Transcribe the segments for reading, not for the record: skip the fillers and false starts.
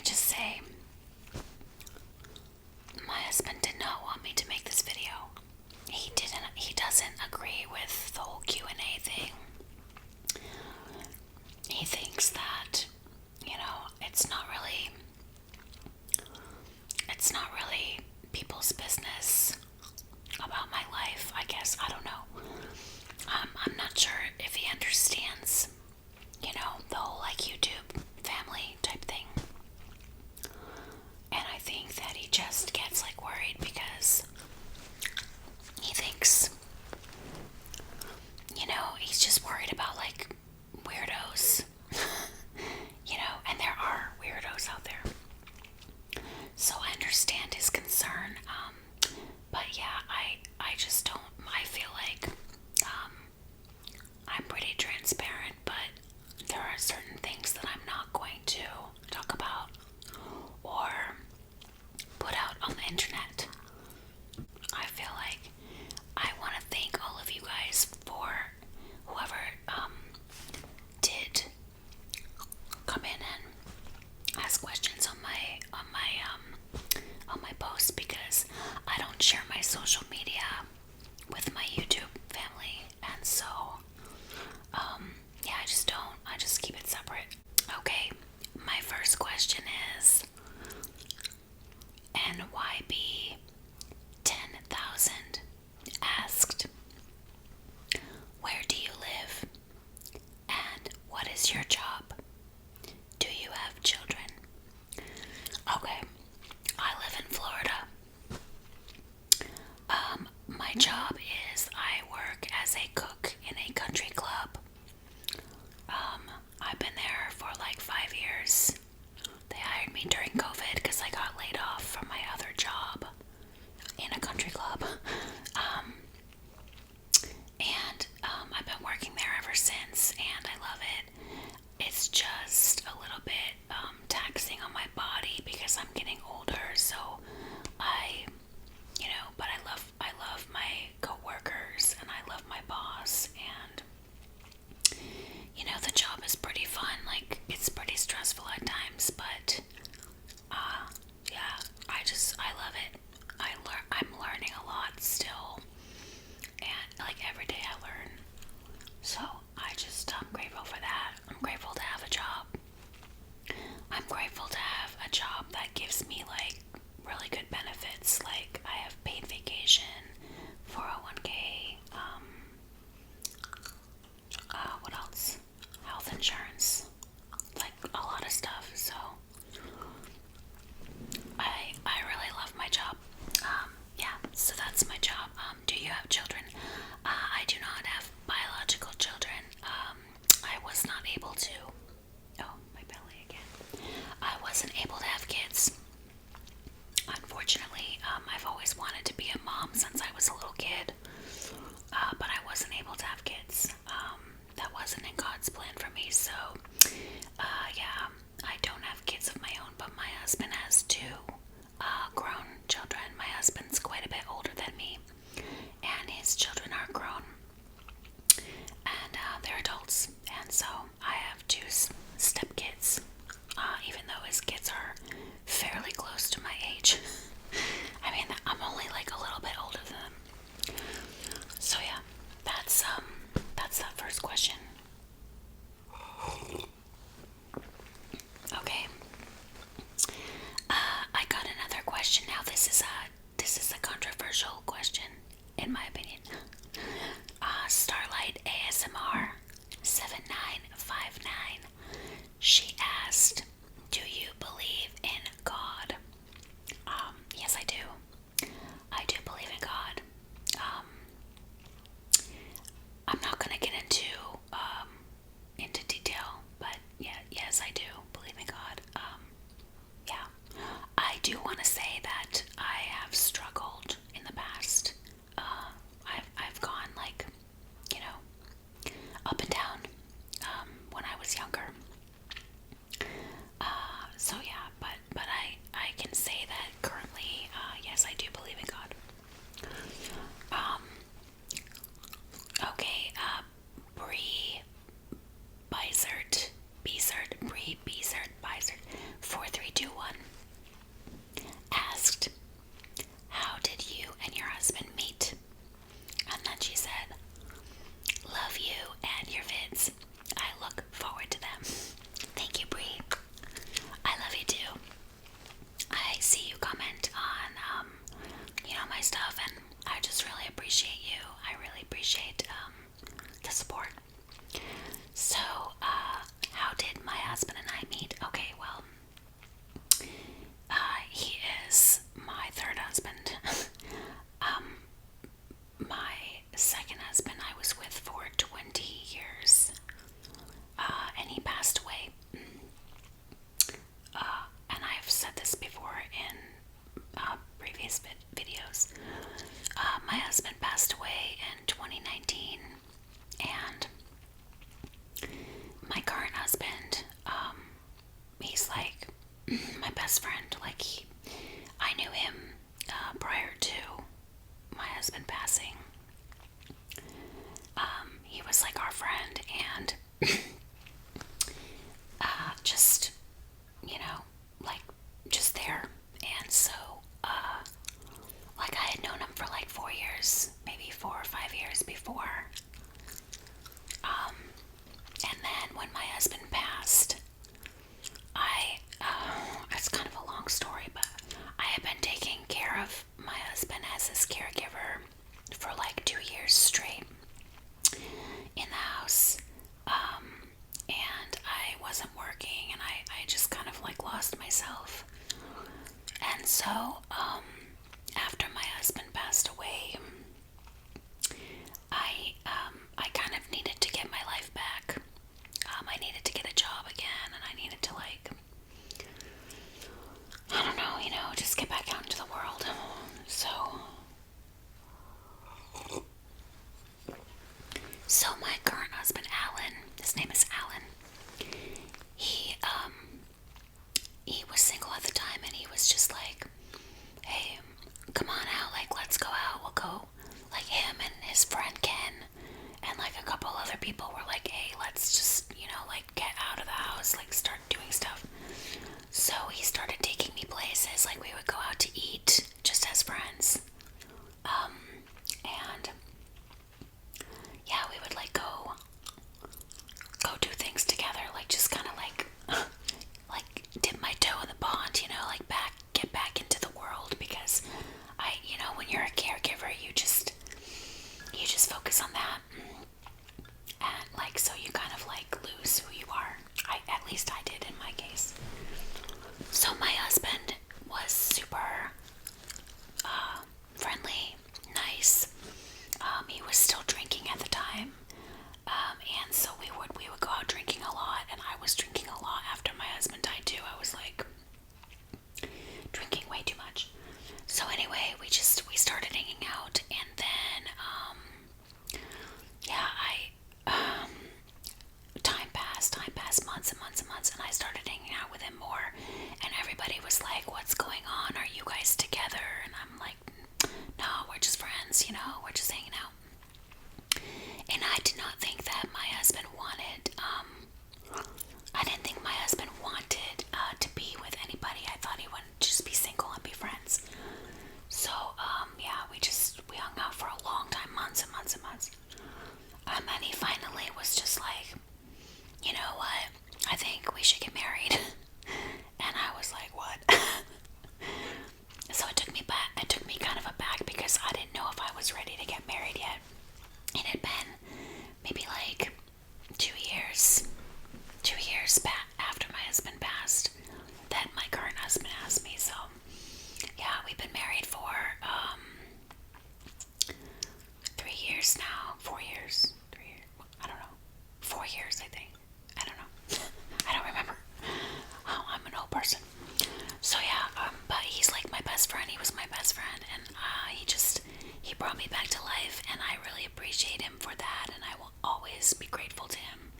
just say, my husband did not want me to make this video. He doesn't agree with the whole Q&A thing. He thinks that, it's not really people's business about my life, I guess. I don't know. I'm not sure if he understands, the whole like YouTube family type thing. And I think that he just gets like worried because he thinks, he's just worried about like weirdos, and there are weirdos out there. So I understand his concern. But yeah, I just don't, I feel like I'm pretty transparent, but there are certain things that I'm not going to talk about or put out on the internet. I feel like I want to thank all of you guys for whoever did come in and ask questions on my posts, because I don't share my social media with my YouTube family, and so yeah, I just don't. I just keep it separate. Okay, my first question is NYB 10,000 asked, where do you live and what is your job? Do you have children? Okay, I live in Florida. My job is I work as a cook in a country club. I've been there for like 5 years. They hired me during COVID because I got laid off from my other job in a country club. And I've been working there ever since, and I love it. It's just a little bit taxing on my body because I'm getting older, so but I love my coworkers and I love my boss, and the job is pretty fun. Like, it's pretty stressful at times, but yeah, I love it. I'm learning a lot still, and like every day I learn. So I'm grateful for that. I'm grateful to have a job. I'm grateful to have a job that gives me like really good benefits. Like, I have paid vacation, 401k, what else? Health insurance, like a lot of stuff. So I really love my job. Yeah, so that's my job. Do you have children? I do not have biological children. I was not able to. Oh, my belly again. I wasn't able to have kids. Unfortunately, I've always wanted to be a mom since I was a little kid, but I wasn't able to have kids. That wasn't in God's plan for me, so yeah, I don't have kids of my own, but my husband has two grown children. My husband's quite a bit older than me, and his children are grown, and they're adults, and so I have two stepkids, even though his kids are fairly close to my age. I mean, I'm only like a little bit older than them. So yeah, that's that first question. best friend. Like, I knew him prior to my husband passing. He was like our friend, and just, you know, like, just there. And so, like, I had known him for like 4 years, maybe 4 or 5 years before. And then when my husband passed, it's kind of a long story, but I had been taking care of my husband as his caregiver for like 2 years straight in the house. And I wasn't working, and I just kind of like lost myself. And so, after my husband passed away, I kind of needed to get my life back. I needed to get a job again, and I needed to, like, I don't know, just get back out into the world. So my current husband, Alan, his name is Alan. He he was single at the time, and he was just like, hey, come on out, like, let's go out. We'll go. Like, him and his friend Ken and like a couple other people were like, hey, let's just, like, get out of the house, like, start doing stuff. So he started taking me places. Like, we would go out to eat just as friends. And yeah, we would like go do things together, like, just kind of like like dip my toe in the pond, like, get back into the world, because when you're a caregiver, you just focus on that, and like, so you kind of like lose who you are. At least I did in my case. So my husband was super friendly, nice. He was still drinking at the time, and so we would go out drinking a lot, and I was drinking a lot after my husband died too. I was like drinking way too much. So anyway, we started hanging out, and then yeah, time passed, months and months and months, and I started hanging out with him more, and everybody was like, what's going on? Are you guys together? And I'm like, no, we're just friends, we're just hanging out. And I did not think that my husband wanted, I didn't think my husband wanted to be with anybody. I thought he would just be single and be friends. So, yeah, we hung out for a long time, months and months and months. And then he finally was just like, you know what, I think we should get married. And I was like, what? So it took me kind of aback, because I didn't know if I was ready to get married yet. It had been maybe like 2 years back after my husband passed that my current husband asked me. So yeah, we've been married for 3 years now. 4 years. 3 years. I don't know. 4 years, I think. I don't know. I don't remember. I'm an old person. So yeah, but he's like my best friend. He was my best friend, and he brought me back to life, and I really appreciate him for that, and I will always be grateful to him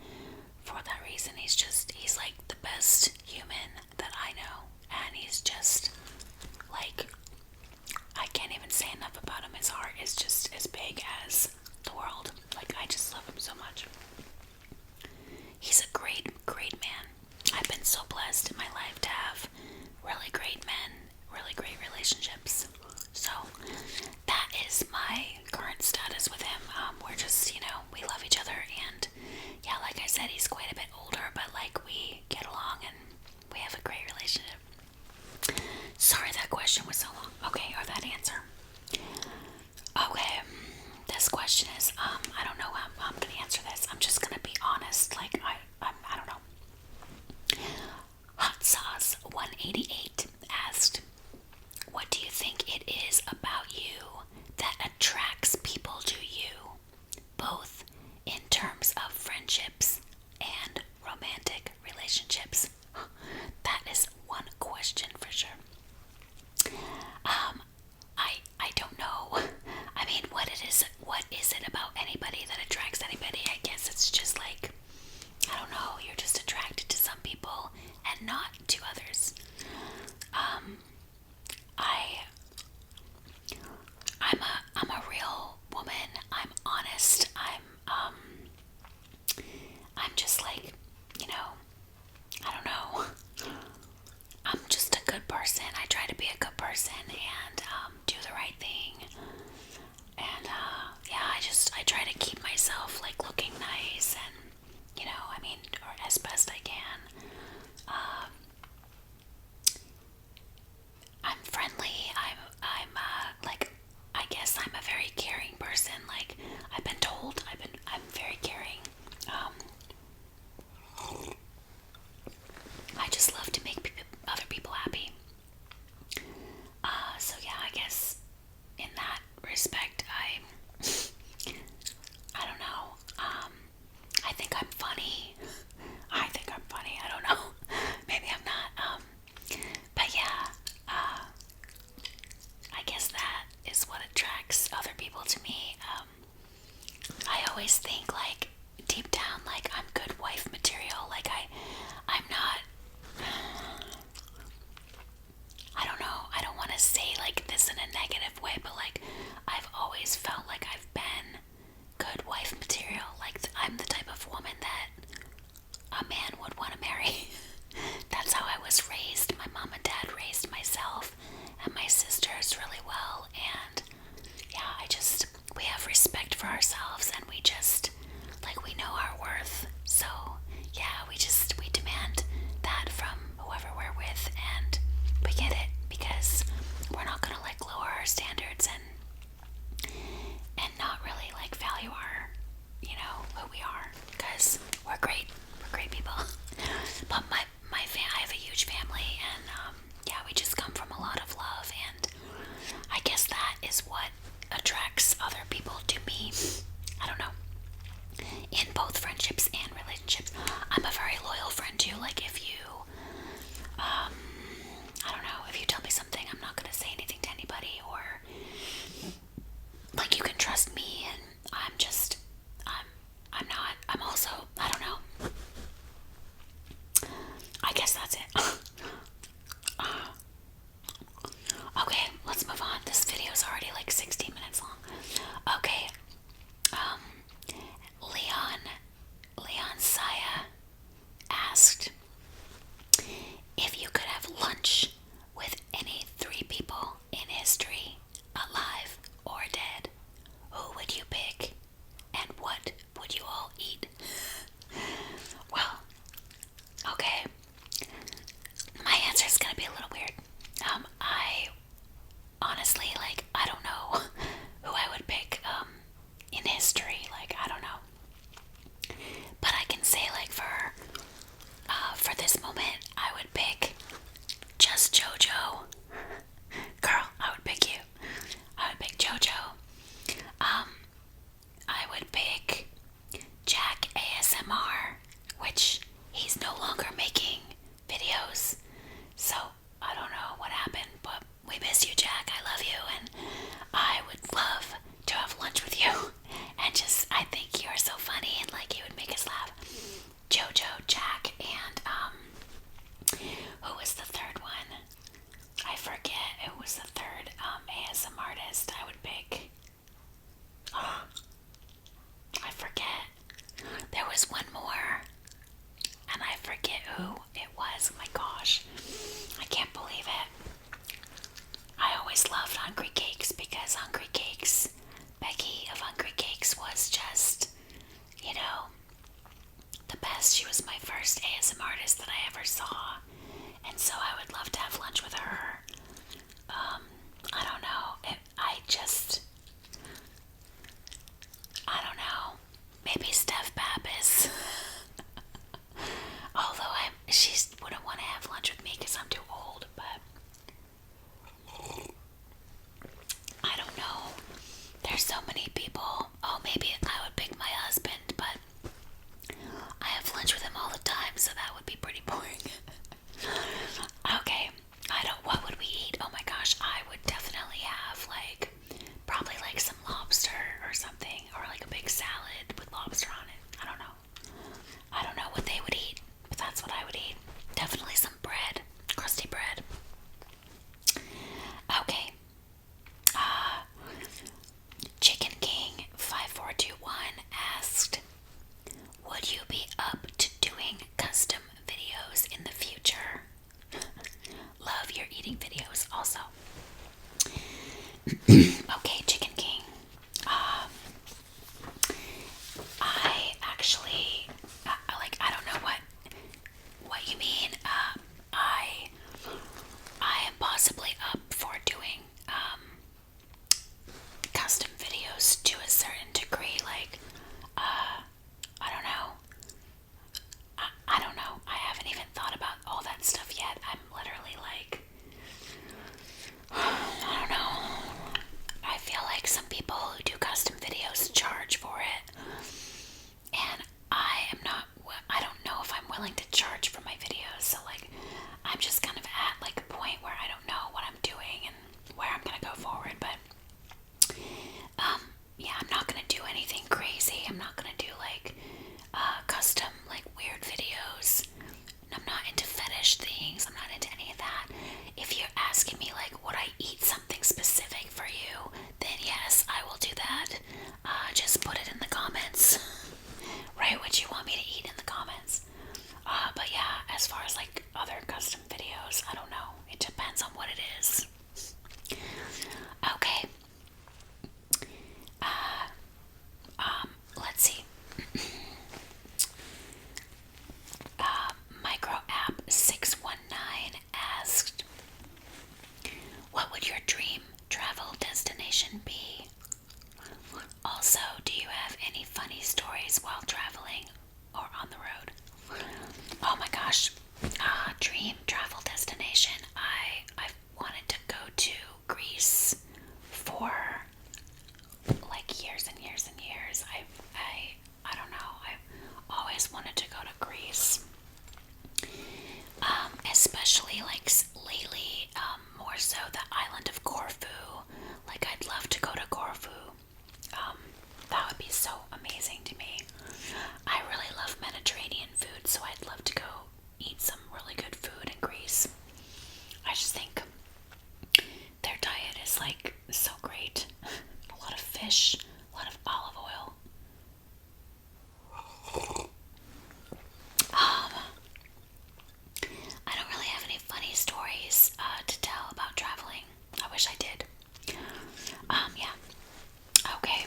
for that reason. He's like the best human that I know, and he's just like, I can't even say enough about him. His heart is just as big as the world. Like, I just love him so much. He's a great, great man. I've been so blessed in my life to have really great men, really great relationships. So that is my current status with him. We're just, we love each other, and yeah, like I said, he's quite a bit older, but like, we get along and we have a great relationship. Sorry that question was so long. Okay, or that answer. Okay, this question is, I don't know how I'm gonna answer this. I'm just gonna be honest. Like, I don't know. Hot Sauce 188 asked, what do you think it is about you that attracts people to you, both in terms of friendships and romantic relationships? That is one question for sure. I don't know. I mean, what is it about anybody that attracts anybody? I guess it's just like, I don't know, you're just attracted to some people and not to others. as best I can. Um, I'm friendly. Like, I guess I'm a very caring person. Like, I'm very caring. Um, I just love to make other people happy. So yeah, I guess in that respect, I don't know. I think I'm funny. I don't know. Maybe I'm not. But yeah, I guess that is what attracts other people to me. I always think like deep down, like I'm good wife material. Like I'm not. I don't know. I don't want to say like this in a negative way, but like I've always felt like I've been good wife material. Like I'm the type of woman that a man would want to marry. That's how I was raised. My mom and dad raised myself and my sisters really well. And yeah, we have respect for ourselves and we just, like, we know our worth. So yeah, we demand that from whoever we're with, and we get it because we're not gonna like lower our standards and not really like value our, who we are, because we're great. We're great people. But I have a huge family, and yeah, we just come from a lot of love, and I guess that is what attracts other people to me. I don't know. In both friendships and relationships, I'm a very loyal friend too. Like if you, I don't know, if you tell me something, I'm not gonna say anything to anybody, or like you can trust me, and I'm not. I'm also, I don't know. I guess that's it. Okay, let's move on. This video is already like 16 minutes long. Okay, um, Leon, Leon Saya asked if you could have lunch with any three people in history, alive or dead, who would you pick and what would you all eat? Well, okay, my answer is gonna be a little weird. I honestly, like, I don't know who I would pick, in history. Like, I don't know. But I can say, like, for this moment, I would pick just JoJo. Girl, I would pick you. I would pick JoJo. I would pick Jack ASMR, which he's no longer making videos. So I don't know what happened, but we miss you, Jack. I love you, and I would love to have lunch with you. And just, I think you are so funny, and like you would make us laugh. JoJo, Jack, and who was the third one? I forget who was the third ASM artist I would pick. I forget. There was one more, and I forget who it was. Oh my gosh, I can't believe it. I always loved Hungry Cakes because Hungry Cakes, Becky of Hungry Cakes, was just, the best. She was my first ASM artist that I ever saw, and so I would love to have lunch with her. I don't know. I don't know. Maybe Steph Pappas. Although she wouldn't want to have lunch with me because I'm too old, but I don't know. There's so many people. Oh, maybe I would pick my husband, but I have lunch with him all the time, so that would be pretty boring. Okay, what would we eat? Oh my gosh, I would definitely have probably some lobster or something, or like a big salad with lobster on it. I don't know. I don't know what they would eat, but that's what I would eat. Definitely some bread, crusty bread. Okay. Chicken King 5421 asked, would you be up to doing custom videos in the future? Love your eating videos also. Okay, Chicken King. I actually, I don't know what willing to charge for my videos. So like, I'm just kind of at like a point where I don't know what I'm doing and where I'm gonna go forward. But yeah, I'm not gonna do anything crazy. I'm not gonna do like custom like weird videos. I'm not into fetish things. I'm not into any of that. If you're asking me like would I eat something specific for you, then yes, I will do that. Just put it in the comments. Write what you want me to eat in the comments. But yeah, as far as like other custom videos, I don't know. It depends on what it is. Okay. Let's see. Micro App 619 asked, what would your dream travel destination be? Also, do you have any funny stories while traveling or on the road? Oh my gosh, dream travel destination. I've wanted to go to Greece for like years and years and years. I don't know. I've always wanted to go to Greece. Especially like lately, more so the island of Corfu. Like I'd love to go to Corfu. That would be so amazing to me. I really love Mediterranean food, so I'd love to go eat some really good food in Greece. I just think their diet is like so great. A lot of fish, a lot of olive oil. I don't really have any funny stories to tell about traveling. I wish I did. Yeah. Okay.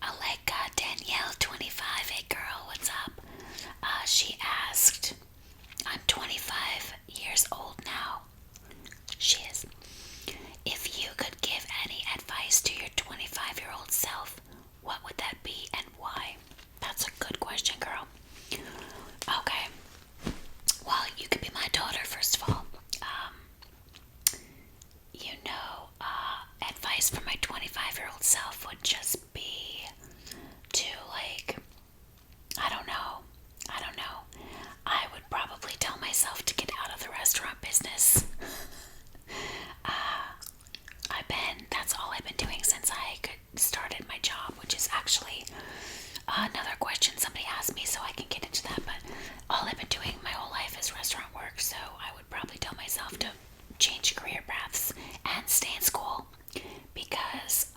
Aleka Danielle 25. Hey girl, what's up? She asked, I'm 25 years old now. She is. If you could give any advice to your 25-year-old self, what would that be and why? That's a good question, girl. Okay. Well, you could be my daughter, first of all. Advice for my 25-year-old self would just be to, like, I don't know. I would probably tell myself to get out of the restaurant business. That's all I've been doing since I started my job, which is actually another question somebody asked me, so I can get into that. But all I've been doing my whole life is restaurant work, so I would probably tell myself to change career paths and stay in school because,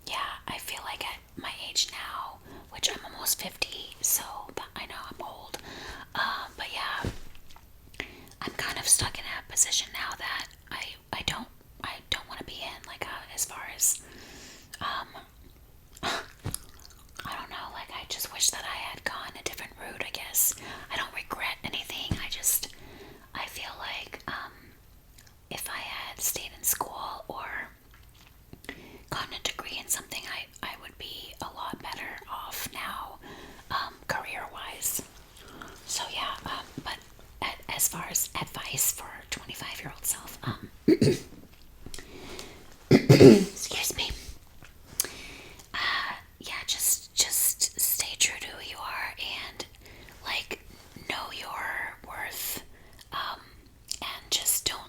yeah, I feel like at my age now, which I'm almost 50, so I know I'm old, but yeah, I'm kind of stuck in a position now that I don't want to be in, like, as far as, I don't know, like, I just wish that I had gone a different route, I guess. I don't regret anything, I feel like, if I had stayed in school or gotten a degree in something, I would be a lot better off now, career-wise. So yeah, but as far as advice for 25-year-old self, excuse me. Yeah, just stay true to who you are and like know your worth, and just don't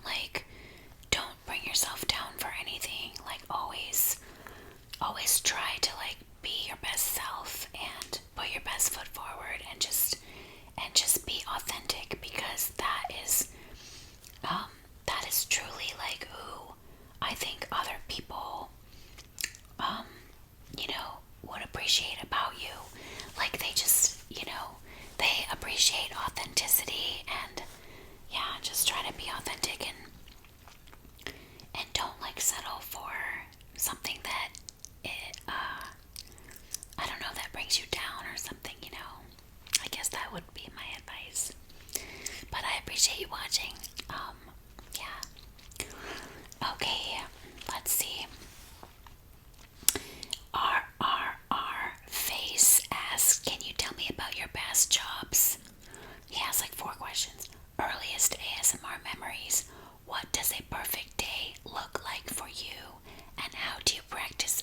bring yourself down for anything. Like always try to like be your best self and put your best foot forward and just be authentic, because that is truly like who I think other people would appreciate about you. Like they appreciate authenticity, and yeah, just try to be authentic and don't like settle for something that I don't know, that brings you down or something. I guess that would be my advice. But I appreciate you watching. Yeah. Okay, let's see. Face asks, can you tell me about your past jobs? He has like 4 questions. Earliest ASMR memories. What does a perfect day look like for you? And how do you practice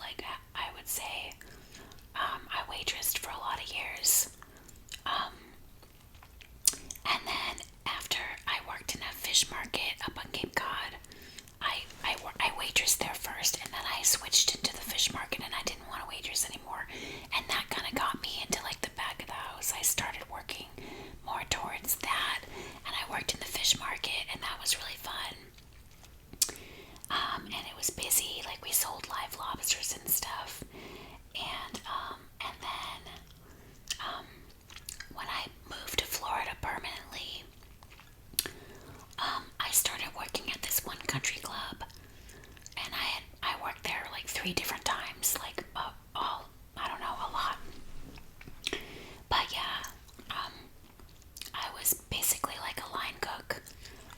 like I would say I waitressed for a lot of years. Um, and then after I worked in a fish market up on Cape Cod, I waitressed there first, and then I switched into the fish market, and I didn't want to waitress anymore. And that kind of got me into like the back of the house. I started working more towards that, and I worked in the fish market, and that was really fun. And it was busy, like we sold live lobsters and stuff. And then when I moved to Florida permanently, I started working at this one country club, and I worked there like 3 different times, like all I don't know, a lot. But yeah, I was basically like a line cook,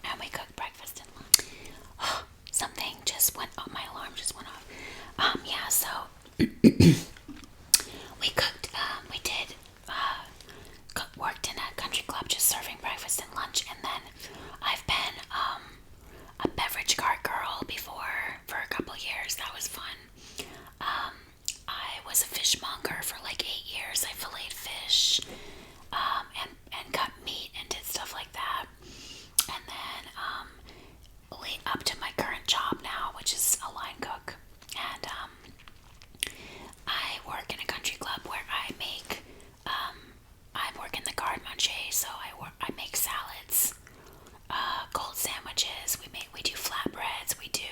and we cooked breakfast and lunch. Something just went. Oh, my alarm just went off. Yeah. So we cooked. We did. Worked in a country club, just serving breakfast and lunch, and then I've been a beverage cart girl before for a couple years. That was fun. I was a fishmonger for like 8 years. I filleted fish, and cut meat and did stuff like that. And then lead up to my current job now, which is a line cook. And I work in a country club where I work in the garde manger, so I make salads, cold sandwiches. We do flatbreads. We do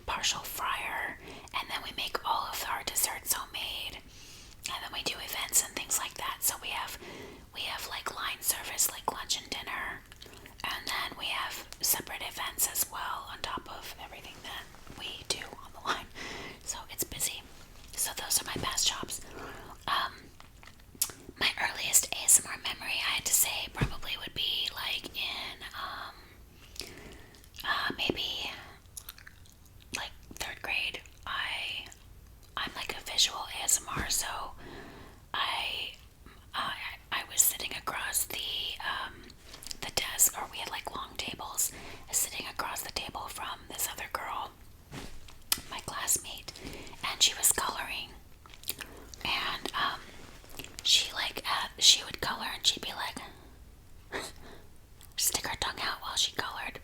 partial fryer, and then we make all of our desserts homemade, and then we do events and things like that. So we have like line service, like lunch and dinner, and then we have separate events as well on top of everything that we do on the line. So it's busy. So those are my past jobs. My earliest ASMR memory, I had to say, probably would be like in maybe like 3rd grade. I'm like a visual ASMR, so I I was sitting across the desk, or we had like long tables, sitting across the table from this other girl, my classmate, and she was coloring, and she would color, and she'd be like stick her tongue out while she colored,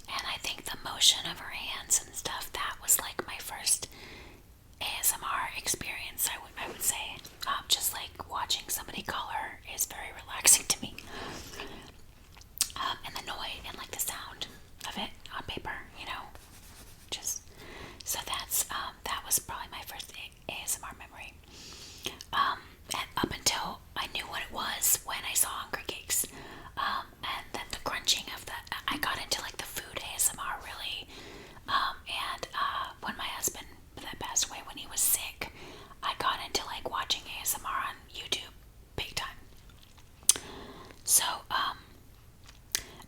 and I think the motion of her hands and stuff, that was like my first ASMR experience. I would say, just like watching somebody color is very relaxing to me, and the noise and like the sound of it on paper, just so that was probably my first ASMR memory. And up until I knew what it was when I saw Hunger Games, and then the crunching of I got into like the food ASMR really, and when my husband that passed away when he was sick, I got into like watching ASMR on YouTube big time. So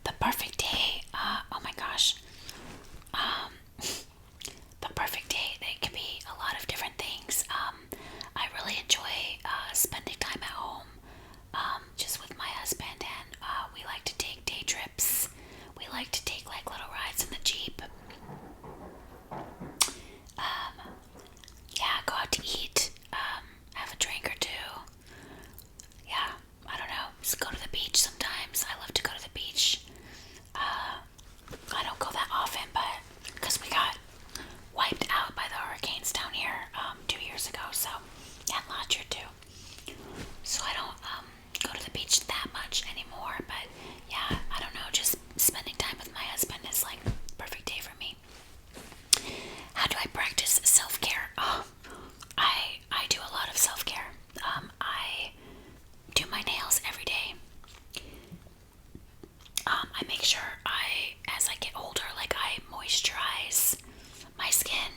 the perfect day, oh my gosh, the perfect day, they can be a lot of different things. I really enjoy spending time at home, just with my husband, and we like to take day trips. We like to take like little rides in the Jeep. Yeah, go out to eat, have a drink or two. Yeah, I don't know, just go to the beach sometimes. I love to go to the beach. I don't go that often, but because we got wiped out by the hurricanes down here 2 years ago, so, and last year too. So I don't go to the beach that much anymore, but yeah, I don't know, just spending time with my husband is like perfect day for me. How do I practice self-care? I do a lot of self-care. I do my nails every day. I make sure as I get older, like I moisturize my skin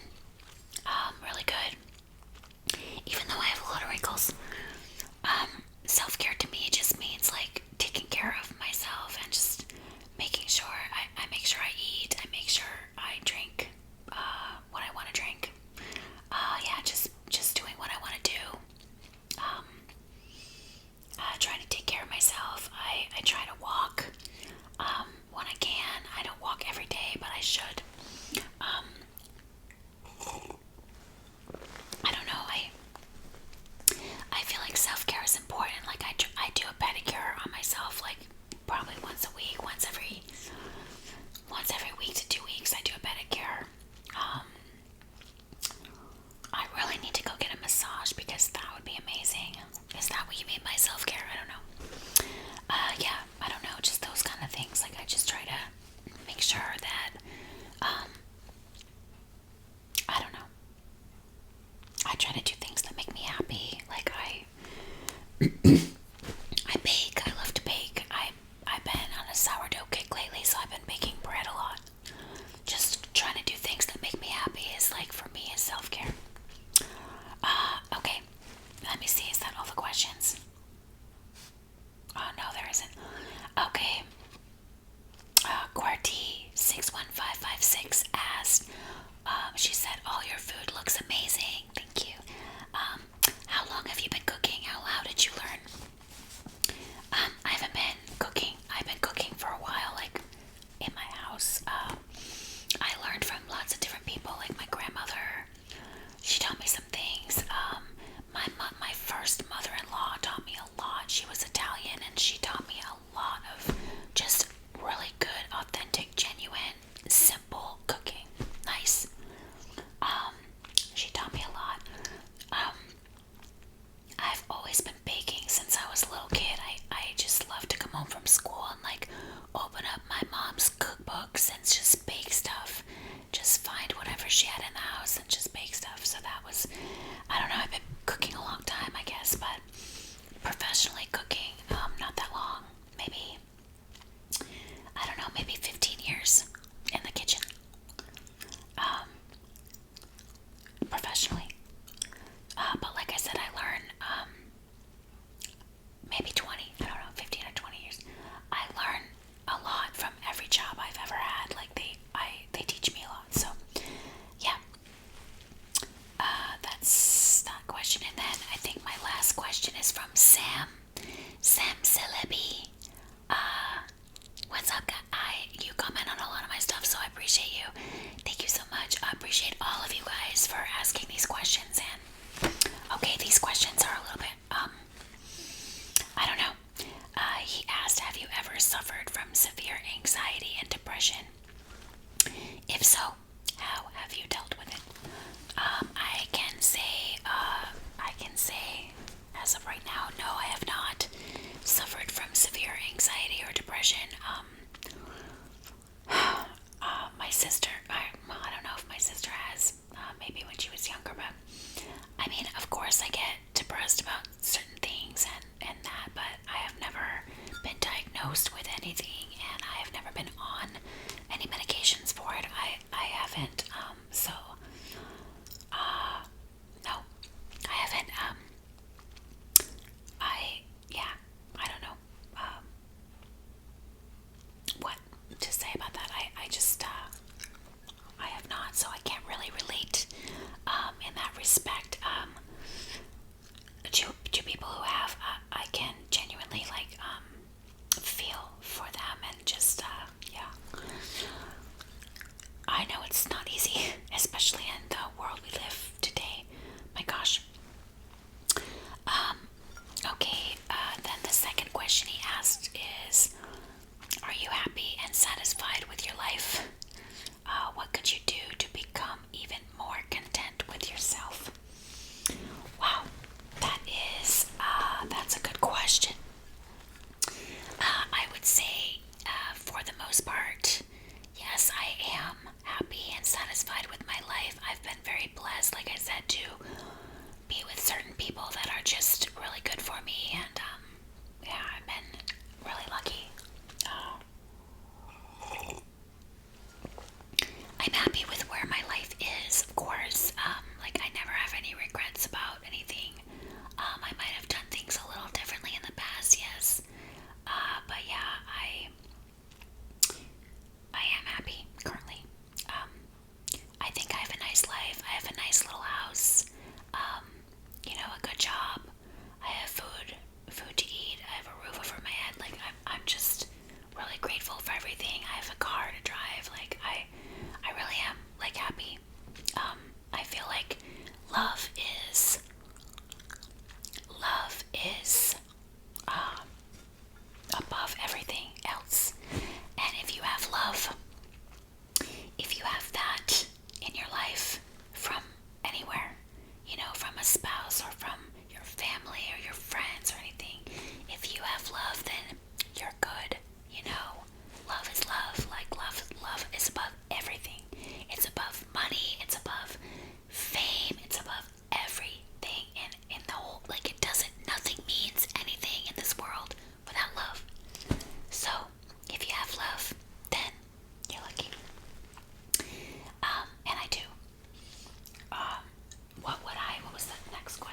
really good. Even though I have a lot of wrinkles, self-care to me just means like taking care of myself and just making sure I make sure I eat. She said, all your food looks amazing. Thank you. How long have you been cooking? How did you learn? I haven't been cooking. I've been cooking for a while, like in my house. I learned from lots of different people, like my grandmother. She taught me some things. My first mother-in-law taught me a lot. She was Italian, and she taught me a lot of just really good, authentic, genuine, simple cooking. Nice. She taught me a lot. I've always been baking since I was a little kid. I just love to come home from school and like open up my mom's cookbooks and just bake stuff. Just find whatever she had in the house and just bake stuff. So that was, I don't know, I've been cooking a long time, I guess, but professionally cooking, not that long. Maybe, I don't know, maybe 15 years in the kitchen. Professionally. But like I said, I learned maybe 20, I don't know, 15 or 20 years. I learn a lot from every job I've ever had. Like they teach me a lot. So yeah, that's that question. And then I think my last question is from Sam Celebi. What's up, guys? You comment on a lot of my stuff, so I appreciate you. Thank you so much. I appreciate all of you guys for asking these questions. And okay, these questions are a little bit I don't know. He asked, have you ever suffered from severe anxiety and depression? If so, how have you dealt with it? I can say, as of right now, no, I have not suffered from severe anxiety or depression. My sister, I don't know if my sister has, maybe when she was younger, but I mean, of course, I get depressed about certain things and that, but I have never been diagnosed with anything, and I have never been on any medications for it. I haven't, so, no, I haven't, yeah, I don't know, what to say about that. I just, I have not, so I can't really relate, in that respect. To people who have, I can genuinely like feel for them and just yeah. I know it's not easy, especially in the world we live today. My gosh. Okay. Then the second question he asked is, are you happy and satisfied with your life? What could you do to become even more content with yourself? Wow, that's a good question. I would say, for the most part, yes, I am happy and satisfied with my life. I've been very blessed, like I said, to be with certain people that are just really good for me, and yeah, I've been really lucky. I'm happy with where my life is, of course. Like I never have any regrets about anything. I might have done things a little differently in the past, yes. But yeah, I am happy currently. I think I have a nice life. I have a nice little house. A good job. I have food to eat. I have a roof over my head. Like I'm just really grateful for everything. I have a car to drive. Like I really am like happy. I feel like love is above everything else. And if you have love, if you have that in your life from anywhere, from a spouse or from your family or your friends or anything, if you have love, then you're good. Love is love. Like love is above everything. It's above money. It's above fame. It's above everything in the whole. Like nothing means anything in this world without love. So if you have love, then you're lucky. And I do. What was the next question?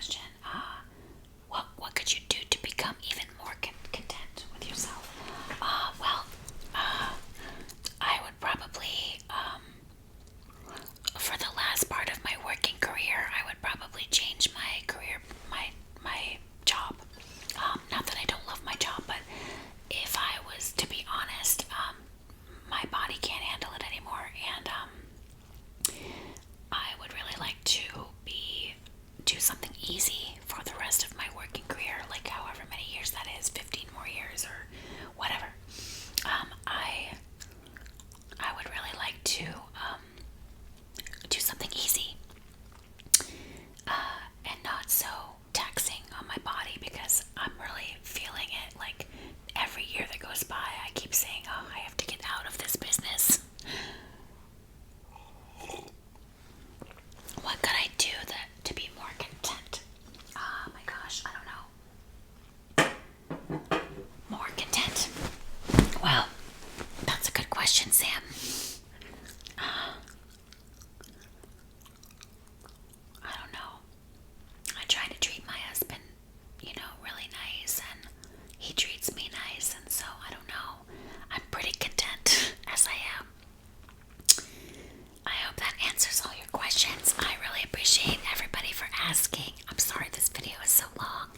easy for the rest of my working career, like however many years that is, 15 more years or whatever. I would really like to do something easy and not so taxing on my body, because I'm really feeling it. Like every year that goes by, I keep saying, oh, I have to get out of this business. What could I do to be more content? Oh my gosh, I don't know. More content. Well, that's a good question, Sam. I don't know. I try to treat my husband, really nice, and he treats me nice, and so I don't know. I'm pretty content as I am. I hope that answers all your questions. I really appreciate everybody for asking. I'm sorry this video is so long.